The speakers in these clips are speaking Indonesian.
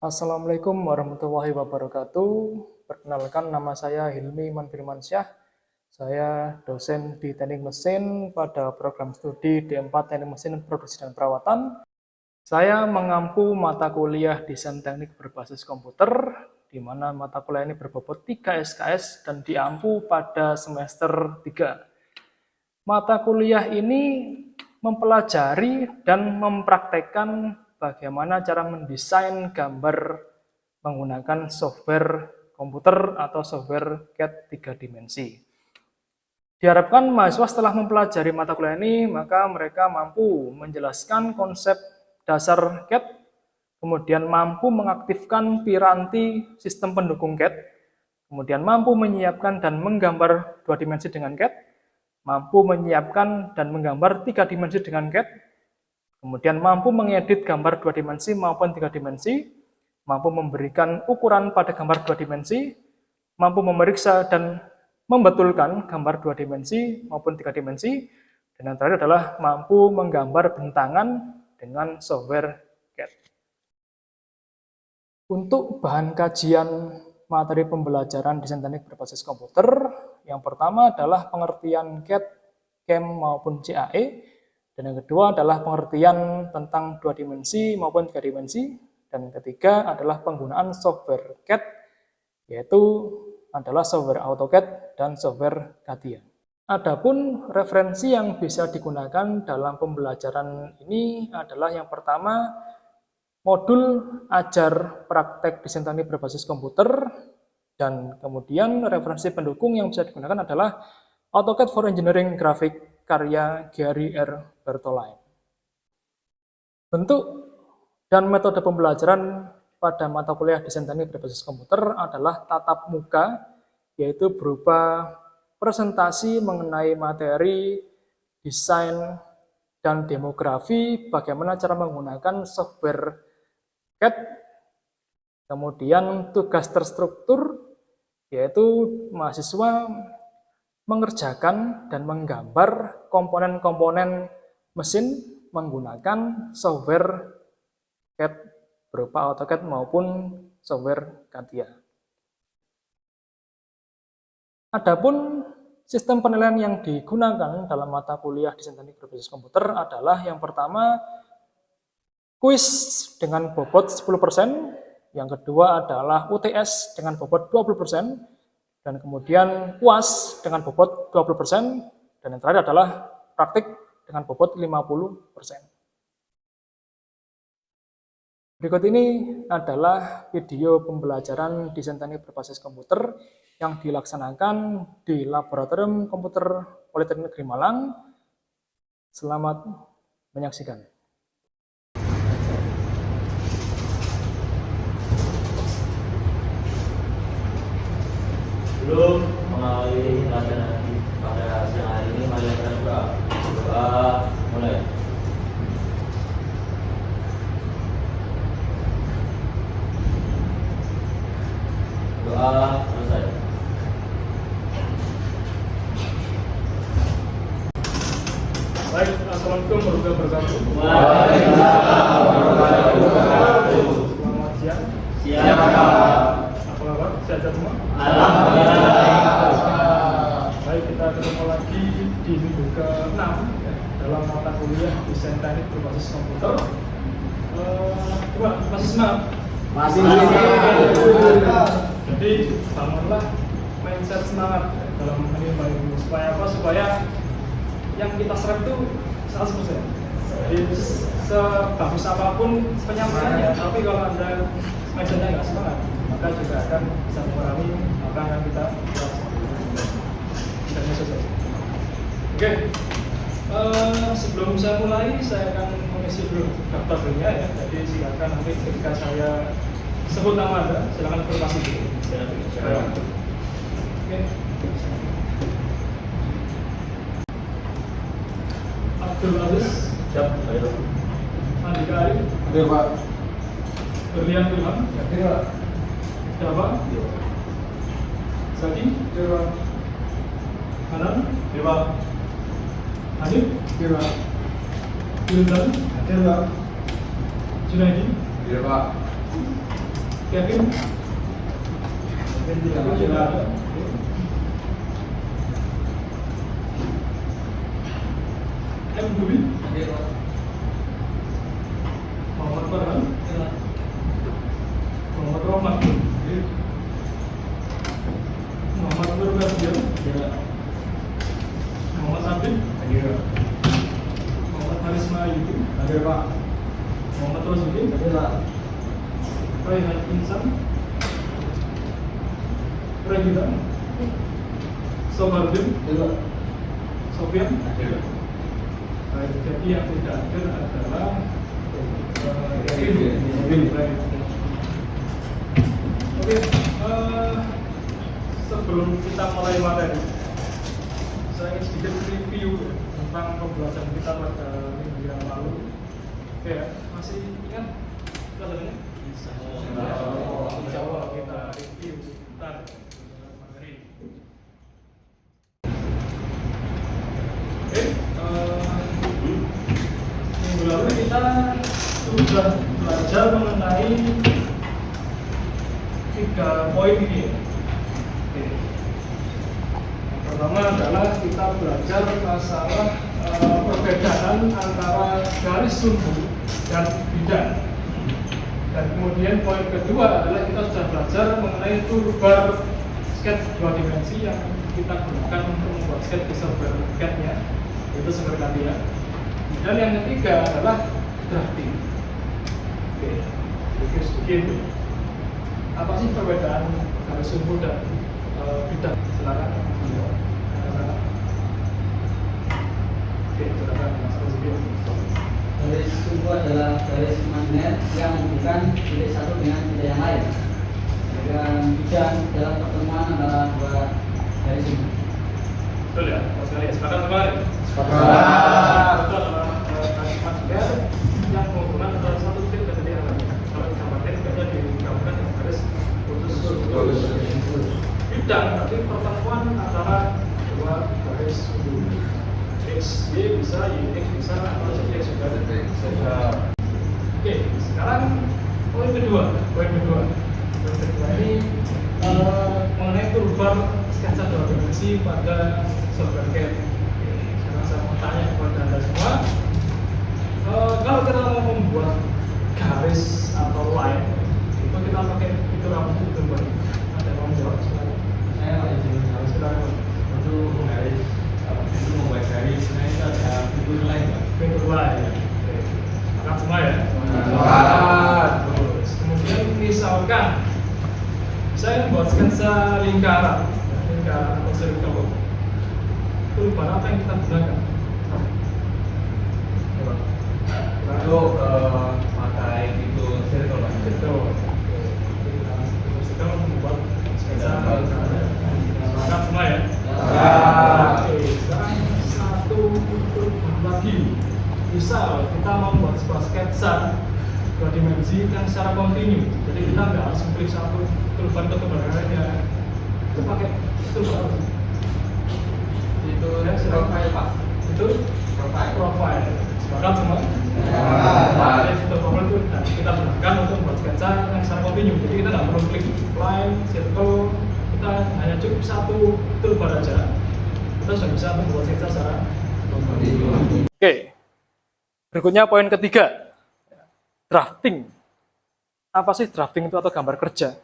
Assalamualaikum warahmatullahi wabarakatuh. Perkenalkan, nama saya Hilmi Iman Firmansyah. Saya dosen di Teknik Mesin pada program studi D4 Teknik Mesin Produksi dan Perawatan. Saya mengampu mata kuliah Desain Teknik berbasis komputer, di mana mata kuliah ini berbobot 3 SKS dan diampu pada semester 3. Mata kuliah ini mempelajari dan mempraktekkan bagaimana cara mendesain gambar menggunakan software komputer atau software CAD 3 dimensi. Diharapkan mahasiswa setelah mempelajari mata kuliah ini, maka mereka mampu menjelaskan konsep dasar CAD, kemudian mampu mengaktifkan piranti sistem pendukung CAD, kemudian mampu menyiapkan dan menggambar 2 dimensi dengan CAD, mampu menyiapkan dan menggambar 3 dimensi dengan CAD, kemudian mampu mengedit gambar 2 dimensi maupun 3 dimensi, mampu memberikan ukuran pada gambar 2 dimensi, mampu memeriksa dan membetulkan gambar 2 dimensi maupun 3 dimensi, dan yang terakhir adalah mampu menggambar bentangan dengan software CAD. Untuk bahan kajian materi pembelajaran desain teknik berbasis komputer, yang pertama adalah pengertian CAD, CAM maupun CAE, dan yang kedua adalah pengertian tentang 2 dimensi maupun 3 dimensi, dan yang ketiga adalah penggunaan software CAD, yaitu adalah software AutoCAD dan software CATIA. Adapun referensi yang bisa digunakan dalam pembelajaran ini adalah yang pertama, modul ajar praktek desain teknik berbasis komputer, dan kemudian referensi pendukung yang bisa digunakan adalah AutoCAD for Engineering Graphic karya Gary R. Bertolini. Bentuk dan metode pembelajaran pada mata kuliah desain teknik berbasis komputer adalah tatap muka, yaitu berupa presentasi mengenai materi, desain, dan demografi, bagaimana cara menggunakan software CAD. Kemudian tugas terstruktur, yaitu mahasiswa mengerjakan dan menggambar komponen-komponen mesin menggunakan software CAD berupa AutoCAD maupun software CATIA. Adapun sistem penilaian yang digunakan dalam mata kuliah desain teknik berbasis komputer adalah yang pertama, kuis dengan bobot 10%, yang kedua adalah UTS dengan bobot 20%, dan kemudian UAS dengan bobot 20%, dan yang terakhir adalah praktik dengan bobot 50%. Berikut ini adalah video pembelajaran desain teknik berbasis komputer yang dilaksanakan di Laboratorium Komputer Politeknik Negeri Malang. Selamat menyaksikan. Sebelum mengawali pelajaran pada siang hari ini, mari kita berdoa. Doa mulai. Doa selesai. Baik, Assalamualaikum warahmatullahi wabarakatuh. Waalaikumsalam warahmatullahi wabarakatuh. Selamat siang. Siang. Apa kabar? Sehat semua? Alhamdulillah. Baik, kita ketemu lagi di minggu ke-6 dalam mata kuliah desain teknik berbasis komputer. Coba, masih semangat? Masih. Jadi, bangunlah mindset semangat dalam menimba ilmu. Supaya apa? Supaya yang kita serap itu 100%. Jadi, sebagus apapun penyampaiannya, tapi kalau Anda mindsetnya nggak semangat, maka juga akan bisa mengurangi apa yang kita Oke, sebelum saya mulai, saya akan mengisi dulu daftar dunia ya. Jadi silakan nanti ketika saya sebut nama Anda, silakan informasi dulu. Oke. Abdul Aziz, Siap, ayo. Andika Arif, Hadir Pak. Berlian Ilham, Hadir Pak. Dava, Zaki, Hadir Pak. Hanan, Hadir Pak. Hanif, Hadir Pak. Wildan, Hadir Pak. Junaidi, Hadir Pak. Kevin. Kevin tidak. M. Dwi. Muhammad Farhan. Muhammad Rohman. Muhammad Nur Bastian. Muhammad Sabit. Muhammad Harisma Yudi. Muhammad Rosudin. Raihan Insan. Regina. Sobardin. Sofian. Baik, jadi yang tidak hadir adalah Oke, sebelum kita mulai materi, saya ingin sedikit review tentang pembelajaran kita pada minggu yang lalu. Oke, masih ingat pelajarannya? Insya Allah kita review sebentar materi. Oke, minggu lalu kita sudah belajar mengenai 3 poin ini. Oke. Yang pertama adalah kita belajar masalah perbedaan antara garis sumbu dan bidang. Dan kemudian poin kedua adalah kita sudah belajar mengenai toolbar sketch 2 dimensi yang kita gunakan untuk membuat sketch di software CAD-nya, yaitu software CATIA. Dan yang ketiga adalah drafting. Oke, sedikit. Apa sih perbedaan garis sumbu dan bidang? Silakan. Oke, silakan Mas Rosudin. Garis sumbu adalah garis magnet yang menghubungkan titik satu dengan titik yang lain. Dan bidang adalah pertemuan antara 2 garis sumbu. Betul ya, Mas Kali. Sepakat semua? Sepakat. Itu adalah garis magnet yang menghubungkan antara satu titik ke titik yang lain. Kalau di magnet biasanya digabungkan dengan garis putus. Bidang berarti pertemuan antara 2 garis sumbu. X, Y bisa, Y, X bisa, atau Z, X juga. Oke, sekarang poin kedua ini mengenai toolbar sketsa 2 dimensi pada software CAD. Sekarang saya mau tanya kepada Anda semua, kalau kita mau membuat garis atau line, itu kita pakai fitur apa sih toolbar? Ada yang mau jawab? Saya pakai judul Silakan. Untuk garis, itu membuat garis, nah itu ada fitur lain, Pak. Fitur line. Oke. Sepakat semua ya? Sepakat. Terus kemudian misalkan saya membuat sketsa lingkaran atau sirkel. Toolbar apa yang kita gunakan? Coba. Untuk pakai fitur circle, Pak. Circle. Circle membuat sketsa lingkaran. Sepakat semua ya? Oke, sekarang satu toolbar lagi. Misal kita mau membuat sebuah sketsa 2 dimensi yang secara kontinu, jadi kita nggak harus klik satu toolbar ke toolbar lainnya. Itu pakai toolbar apa? itu Ya, silakan. profile Pak. Itu profile. Sepakat semua? Jadi fitur profile itu kita gunakan untuk membuat sketsa yang secara kontinu. Jadi kita nggak perlu klik line, circle, kita hanya cukup satu toolbar aja. Kita sudah bisa membuat sketsa secara kontinu. Oke, berikutnya poin ketiga. Drafting. Apa sih drafting itu atau gambar kerja?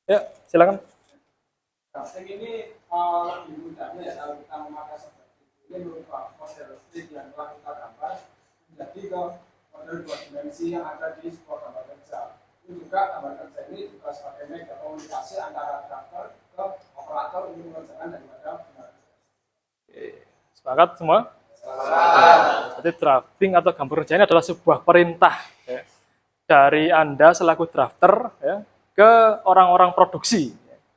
Ya, silakan. Drafting ini lebih mudahnya ya kalau kita memakai software ini berupa model street yang telah kita gambar menjadi ke model 2 dimensi yang ada di sebuah gambar kerja. Itu juga gambar kerja ini juga sebagai media komunikasi antara drafter ke operator untuk mengerjakan daripada gambar kerja. Sepakat semua? Jadi drafting atau gambar kerja ini adalah sebuah perintah ya, dari Anda selaku drafter ya, ke orang-orang produksi.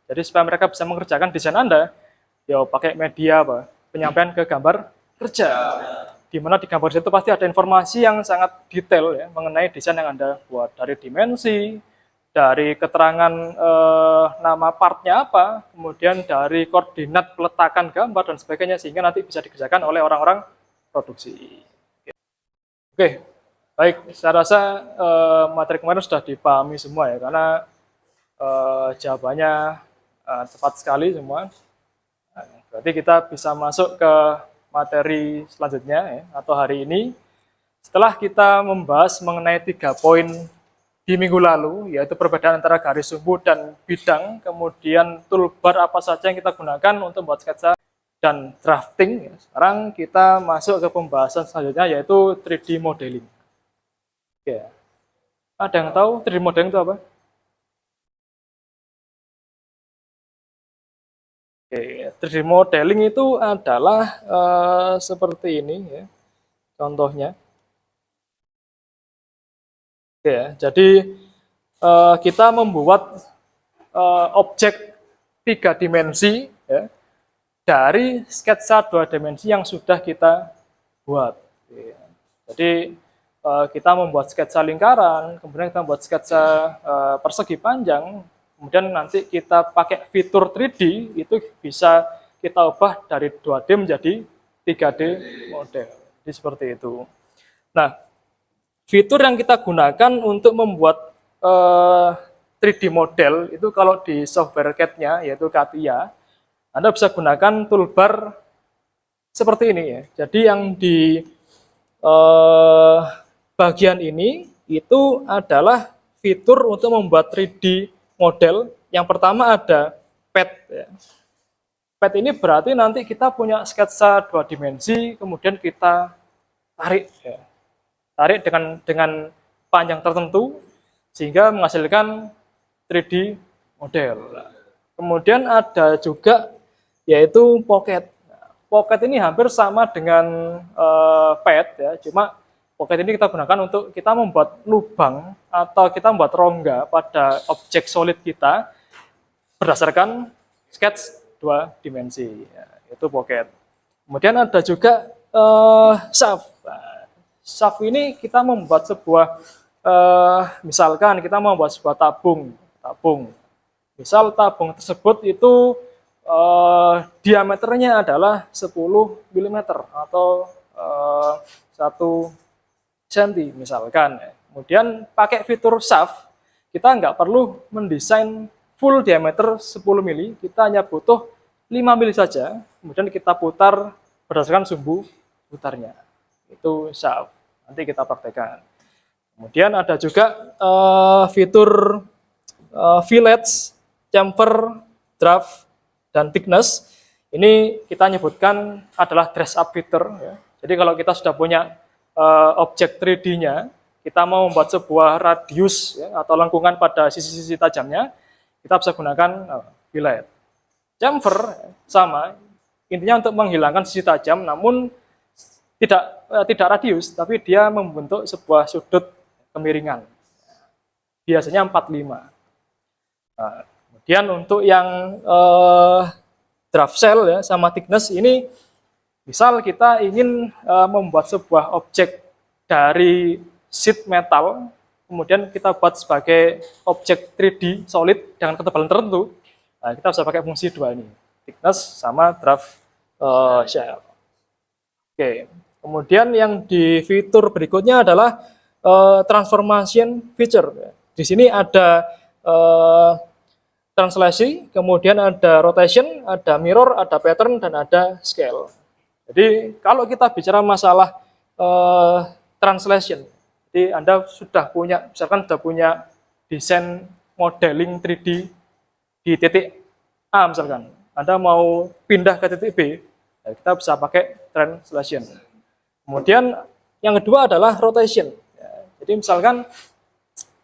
Jadi supaya mereka bisa mengerjakan desain Anda, ya pakai media apa? Penyampaian ke gambar kerja. Di mana di gambar kerja itu pasti ada informasi yang sangat detail ya, mengenai desain yang Anda buat, dari dimensi, dari keterangan nama partnya apa, kemudian dari koordinat peletakan gambar dan sebagainya, sehingga nanti bisa dikerjakan oleh orang-orang produksi. Oke, Baik, saya rasa materi kemarin sudah dipahami semua ya, karena jawabannya tepat sekali semua. Nah, berarti kita bisa masuk ke materi selanjutnya ya, atau hari ini. Setelah kita membahas mengenai 3 poin di minggu lalu, yaitu perbedaan antara garis sumbu dan bidang, kemudian toolbar apa saja yang kita gunakan untuk membuat sketsa dan drafting. Sekarang kita masuk ke pembahasan selanjutnya, yaitu 3D modeling. Oke. Ada yang tahu 3D modeling itu apa? Oke, 3D modeling itu adalah seperti ini ya, contohnya. Oke, ya, jadi kita membuat objek 3 dimensi ya, dari sketsa 2 dimensi yang sudah kita buat. Oke. Jadi kita membuat sketsa lingkaran, kemudian kita membuat sketsa persegi panjang, kemudian nanti kita pakai fitur 3D, itu bisa kita ubah dari 2D menjadi 3D model. Jadi seperti itu. Nah, fitur yang kita gunakan untuk membuat 3D model itu kalau di software CAD-nya, yaitu CATIA, Anda bisa gunakan toolbar seperti ini ya. Jadi yang di bagian ini itu adalah fitur untuk membuat 3D model. Yang pertama ada pad. Ya. Pad ini berarti nanti kita punya sketsa 2 dimensi, kemudian kita tarik. Ya. Tarik dengan panjang tertentu, sehingga menghasilkan 3D model. Kemudian ada juga yaitu pocket. Pocket ini hampir sama dengan pad, ya, cuma pocket ini kita gunakan untuk kita membuat lubang atau kita membuat rongga pada objek solid kita berdasarkan sketch 2 dimensi, ya, itu pocket. Kemudian ada juga shaft. Nah, shaft ini kita membuat sebuah misalkan kita membuat sebuah tabung. Misal tabung tersebut itu diameternya adalah 10 mm atau 1 cm misalkan. Kemudian pakai fitur shaft, kita nggak perlu mendesain full diameter 10 mm, kita hanya butuh 5 mm saja, kemudian kita putar berdasarkan sumbu putarnya. Itu shaft, nanti kita praktekkan. Kemudian ada juga fitur fillets, chamfer, draft, dan thickness. Ini kita nyebutkan adalah dress up fitur. Ya. Jadi kalau kita sudah punya objek 3D-nya, kita mau membuat sebuah radius ya, atau lengkungan pada sisi-sisi tajamnya, kita bisa gunakan fillet. Chamfer sama, intinya untuk menghilangkan sisi tajam, namun tidak radius, tapi dia membentuk sebuah sudut kemiringan. Biasanya 45. Nah, kemudian untuk yang draft cell ya, sama thickness ini, misal kita ingin membuat sebuah objek dari sheet metal, kemudian kita buat sebagai objek 3D solid dengan ketebalan tertentu, nah, kita bisa pakai fungsi 2 ini, thickness sama draft shell. Oke, kemudian yang di fitur berikutnya adalah transformation feature. Di sini ada translasi, kemudian ada rotation, ada mirror, ada pattern, dan ada scale. Jadi kalau kita bicara masalah translation, jadi Anda sudah punya, misalkan sudah punya desain modeling 3D di titik A misalkan, Anda mau pindah ke titik B, ya kita bisa pakai translation. Kemudian yang kedua adalah rotation. Ya, jadi misalkan,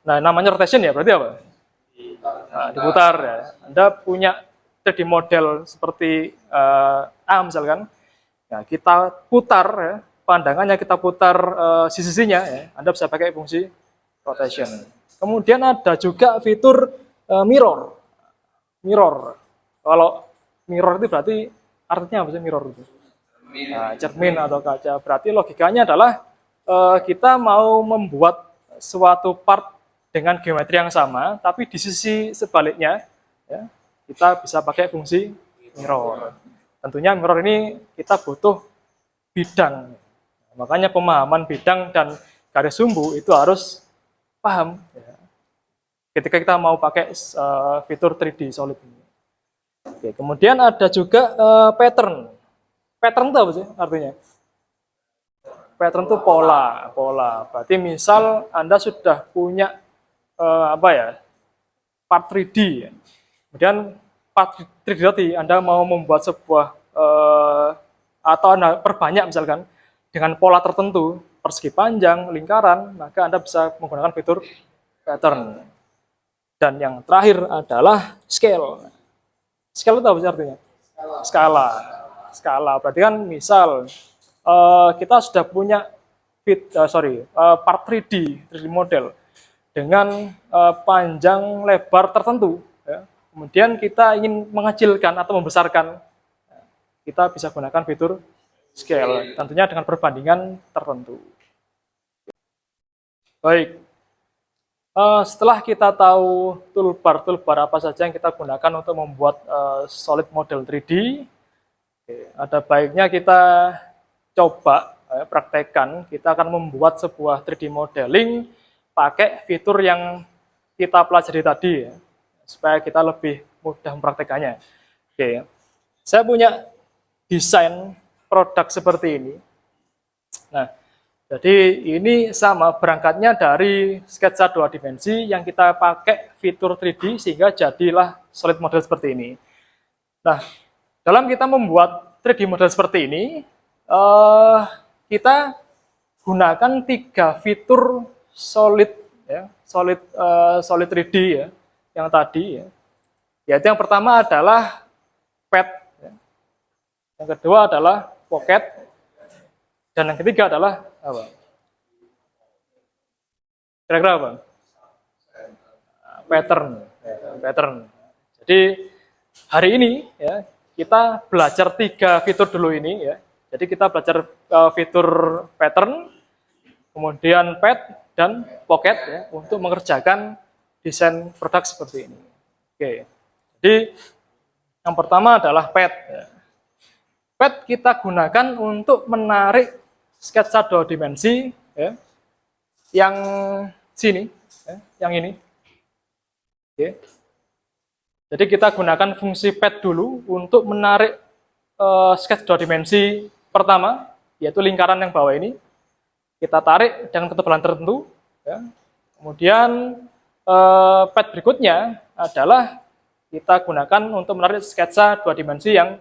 nah namanya rotation ya berarti apa? Nah, diputar ya. Anda punya 3D model seperti A misalkan, ya, kita putar ya, pandangannya kita putar sisi-sisinya ya, Anda bisa pakai fungsi rotation. Kemudian ada juga fitur mirror. Kalau mirror itu berarti artinya apa sih mirror itu? Nah, cermin atau kaca. Berarti logikanya adalah kita mau membuat suatu part dengan geometri yang sama, tapi di sisi sebaliknya ya, kita bisa pakai fungsi mirror. Tentunya mirror ini kita butuh bidang. Makanya pemahaman bidang dan garis sumbu itu harus paham ya, ketika kita mau pakai fitur 3D solid ini. Oke, kemudian ada juga pattern. Pattern itu apa sih artinya? Pattern itu pola. Berarti misal Anda sudah punya part 3D ya. Kemudian part 3D tadi Anda mau membuat sebuah atau Anda perbanyak misalkan dengan pola tertentu, persegi panjang, lingkaran, maka Anda bisa menggunakan fitur pattern. Dan yang terakhir adalah scale. Scale itu apa sih artinya? Skala. Berarti kan misal kita sudah punya part 3D model dengan panjang lebar tertentu. Ya. Kemudian kita ingin mengecilkan atau membesarkan, kita bisa gunakan fitur scale, tentunya dengan perbandingan tertentu. Baik, setelah kita tahu toolbar apa saja yang kita gunakan untuk membuat solid model 3D, ada baiknya kita coba praktekkan. Kita akan membuat sebuah 3D modeling pakai fitur yang kita pelajari tadi, ya, supaya kita lebih mudah mempraktekannya. Oke, saya punya desain produk seperti ini. Nah, jadi ini sama berangkatnya dari sketsa 2 dimensi yang kita pakai fitur 3D sehingga jadilah solid model seperti ini. Nah, dalam kita membuat 3D model seperti ini, kita gunakan 3 fitur solid ya, solid 3D ya, yang tadi ya. Yaitu yang pertama adalah pad, ya. Yang kedua adalah pocket, dan yang ketiga adalah apa? Kira-kira apa? Pattern. Jadi hari ini ya kita belajar 3 fitur dulu ini ya. Jadi kita belajar fitur pattern, kemudian pad dan pocket ya untuk mengerjakan desain produk seperti ini. Oke. Jadi yang pertama adalah pad. Ya. Pad kita gunakan untuk menarik sketsa 2 dimensi ya, yang sini, ya, yang ini. Oke. Jadi kita gunakan fungsi pad dulu untuk menarik sketsa 2 dimensi pertama, yaitu lingkaran yang bawah ini. Kita tarik dengan ketebalan tertentu. Ya. Kemudian pad berikutnya adalah kita gunakan untuk menarik sketsa 2 dimensi yang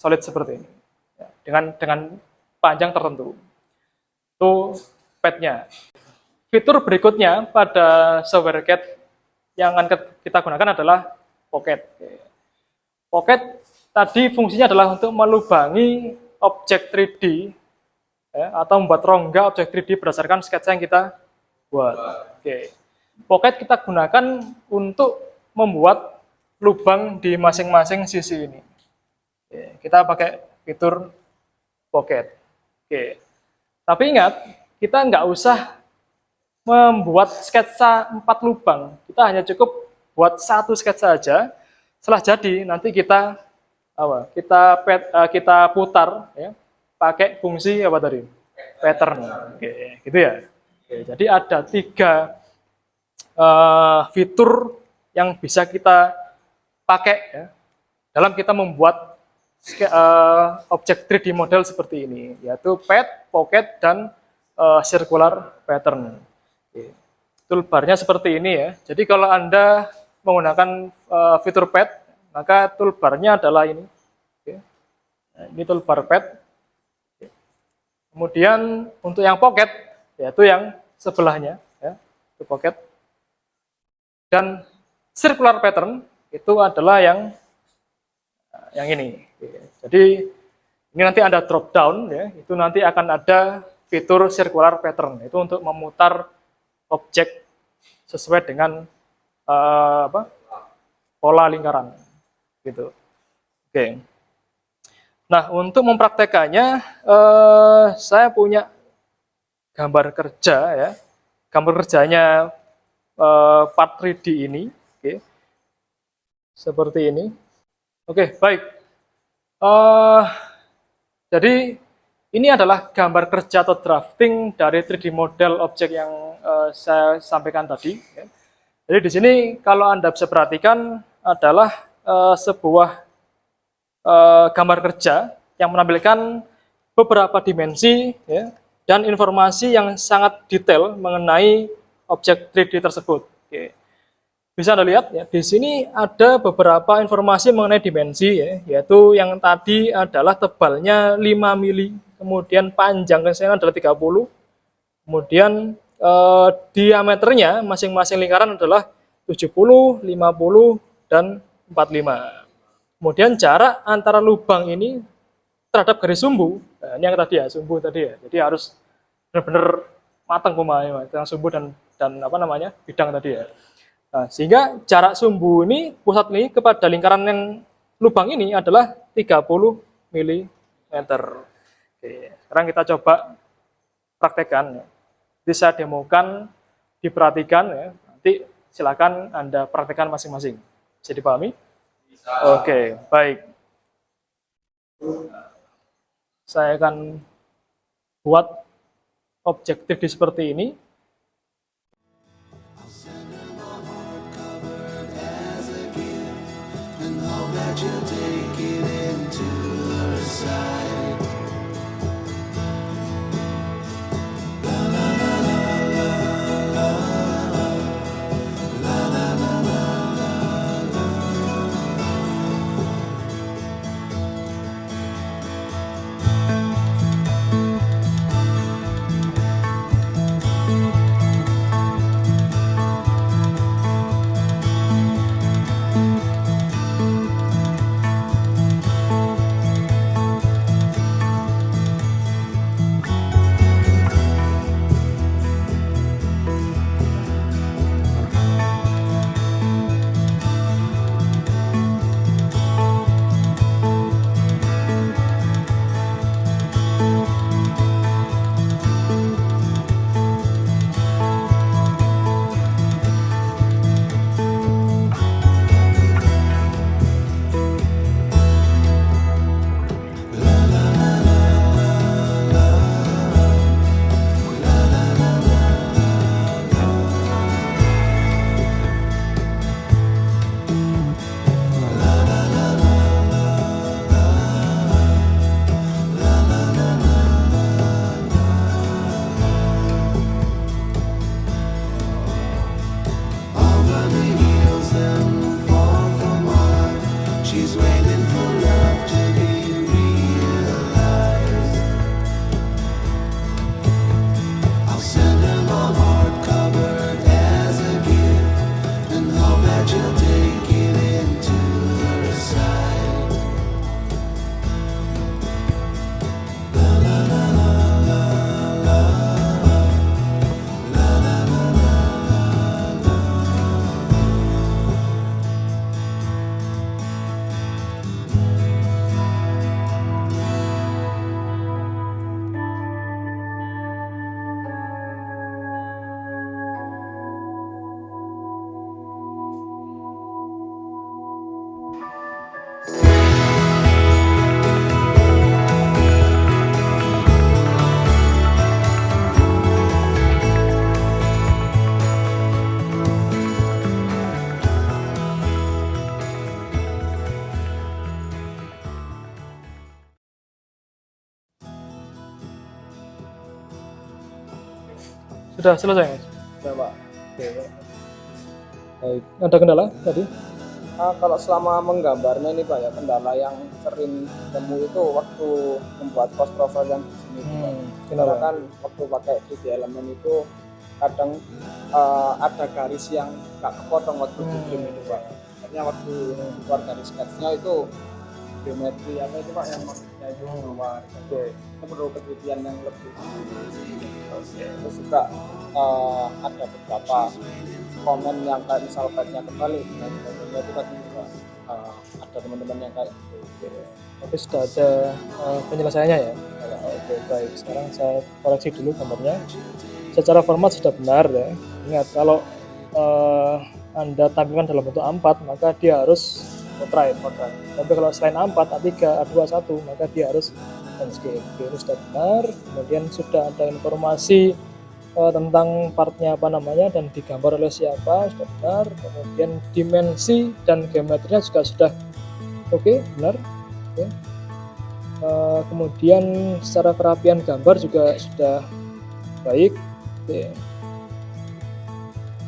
solid seperti ini, ya, dengan panjang tertentu. Itu padnya. Fitur berikutnya pada software CAD yang akan kita gunakan adalah pocket. Pocket tadi fungsinya adalah untuk melubangi objek 3D ya, atau membuat rongga objek 3D berdasarkan sketsa yang kita buat. Oke. Pocket kita gunakan untuk membuat lubang di masing-masing sisi ini. Oke. Kita pakai fitur pocket. Oke. Tapi ingat, kita nggak usah membuat sketsa 4 lubang. Kita hanya cukup buat 1 sketsa saja. Setelah jadi, nanti kita putar ya, pakai fungsi apa tadi? Pattern. Oke, gitu ya. Oke, jadi ada 3 fitur yang bisa kita pakai ya, dalam kita membuat objek 3D model seperti ini, yaitu pad, pocket, dan circular pattern. Toolbarnya seperti ini ya. Jadi kalau Anda menggunakan fitur pad, maka toolbarnya adalah ini. Nah, ini toolbar pad. Kemudian untuk yang pocket, yaitu yang sebelahnya, ya, itu pocket. Dan circular pattern itu adalah yang ini. Jadi ini nanti ada drop down, ya, itu nanti akan ada fitur circular pattern. Itu untuk memutar objek sesuai dengan pola lingkaran, gitu. Oke. Nah, untuk mempraktekannya, saya punya gambar kerja, ya, gambar kerjanya part 3D ini, oke, seperti ini. Oke, baik. Jadi Ini adalah gambar kerja atau drafting dari 3D model objek yang saya sampaikan tadi. Ya. Jadi di sini kalau Anda bisa perhatikan adalah sebuah gambar kerja yang menampilkan beberapa dimensi ya, dan informasi yang sangat detail mengenai objek 3D tersebut. Oke. Bisa Anda lihat ya, di sini ada beberapa informasi mengenai dimensi ya, yaitu yang tadi adalah tebalnya 5 mili, kemudian panjang keseluruhan adalah 30, kemudian diameternya masing-masing lingkaran adalah 70, 50, dan 45. Kemudian jarak antara lubang ini terhadap garis sumbu, nah, ini yang tadi ya, sumbu tadi ya, jadi harus benar-benar matang pemahamannya, yang sumbu dan apa namanya, bidang tadi ya. Nah, sehingga jarak sumbu ini, pusat ini kepada lingkaran yang lubang ini adalah 30 mm. Oke, sekarang kita coba praktekkan. Nanti saya demokan, diperhatikan ya. Nanti silakan Anda praktekkan masing-masing. Bisa dipahami? Bisa. Oke, baik. Saya akan buat objek 3D seperti ini. Sudah selesai, Mas? Ya, Pak. Oke, baik. Ada kendala tadi? Kalau selama menggambarnya ini Pak ya, kendala yang sering temu itu waktu membuat post profile yang di sini. Karena kan waktu pakai 3D elemen itu kadang ada garis yang nggak kepotong waktu bikin itu Pak. Artinya waktu keluar garis sketsnya itu geometri apa itu Pak yang maksudnya itu keluar. Oke, itu perlu ketelitian yang lebih. Terus juga ada beberapa komen yang kayak misal baiknya kembali dan sebagainya itu tadi juga ada teman-teman yang kayak gitu. Tapi sudah ada penyelesaiannya ya? Oke, baik. Sekarang saya koreksi dulu gambarnya. Secara format sudah benar ya. Ingat, kalau Anda tampilkan dalam bentuk A4, maka dia harus portrait. Tapi kalau selain A4, A3, A2, 1, maka dia harus landscape. Oke, ini sudah benar. Kemudian sudah ada informasi tentang partnya apa namanya dan digambar oleh siapa, sudah benar. Kemudian dimensi dan geometrinya juga sudah oke, benar. Oke. Kemudian secara kerapian gambar juga sudah baik. Oke,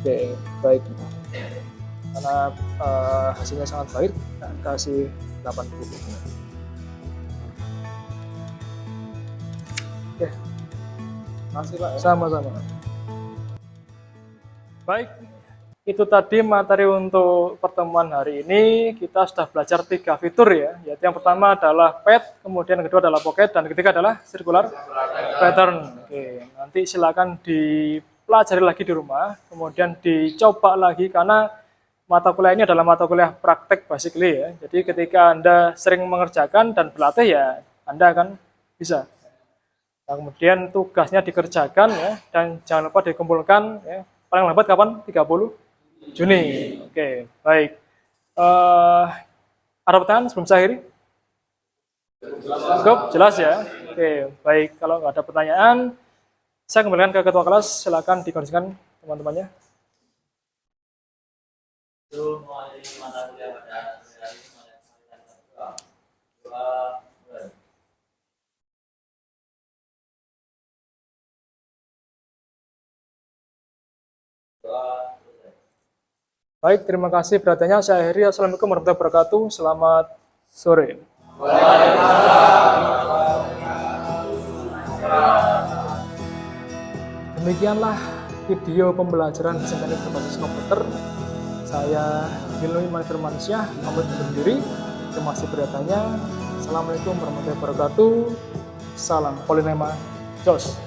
oke, baik. Karena hasilnya sangat baik, kasih 80. Oke, Masih Pak ya? sama-sama. Baik, itu tadi materi untuk pertemuan hari ini. Kita sudah belajar 3 fitur ya, yaitu yang pertama adalah pad, kemudian yang kedua adalah pocket, dan ketiga adalah circular pattern. Oke, nanti silakan dipelajari lagi di rumah, kemudian dicoba lagi karena mata kuliah ini adalah mata kuliah praktek basically ya. Jadi ketika Anda sering mengerjakan dan berlatih ya, Anda akan bisa. Nah, kemudian tugasnya dikerjakan ya, dan jangan lupa dikumpulkan ya. Paling lambat kapan? 30 Juni. Oke, baik. Ada pertanyaan sebelum saya akhiri? Cukup, jelas ya? Oke, baik. Kalau nggak ada pertanyaan, saya kembalikan ke ketua kelas. Silakan dikondisikan teman-temannya. Itu mengakhiri mata kuliah pada sore hari ini pada mulai. Baik, terima kasih perhatiannya. Saya akhiri. Assalamualaikum warahmatullahi wabarakatuh. Selamat sore. Demikianlah video pembelajaran desain teknik berbasis komputer. Saya Hilmi Manfirmansyah, pamit undur diri. Terima kasih perhatiannya. Assalamualaikum warahmatullahi wabarakatuh. Salam Polinema Jos.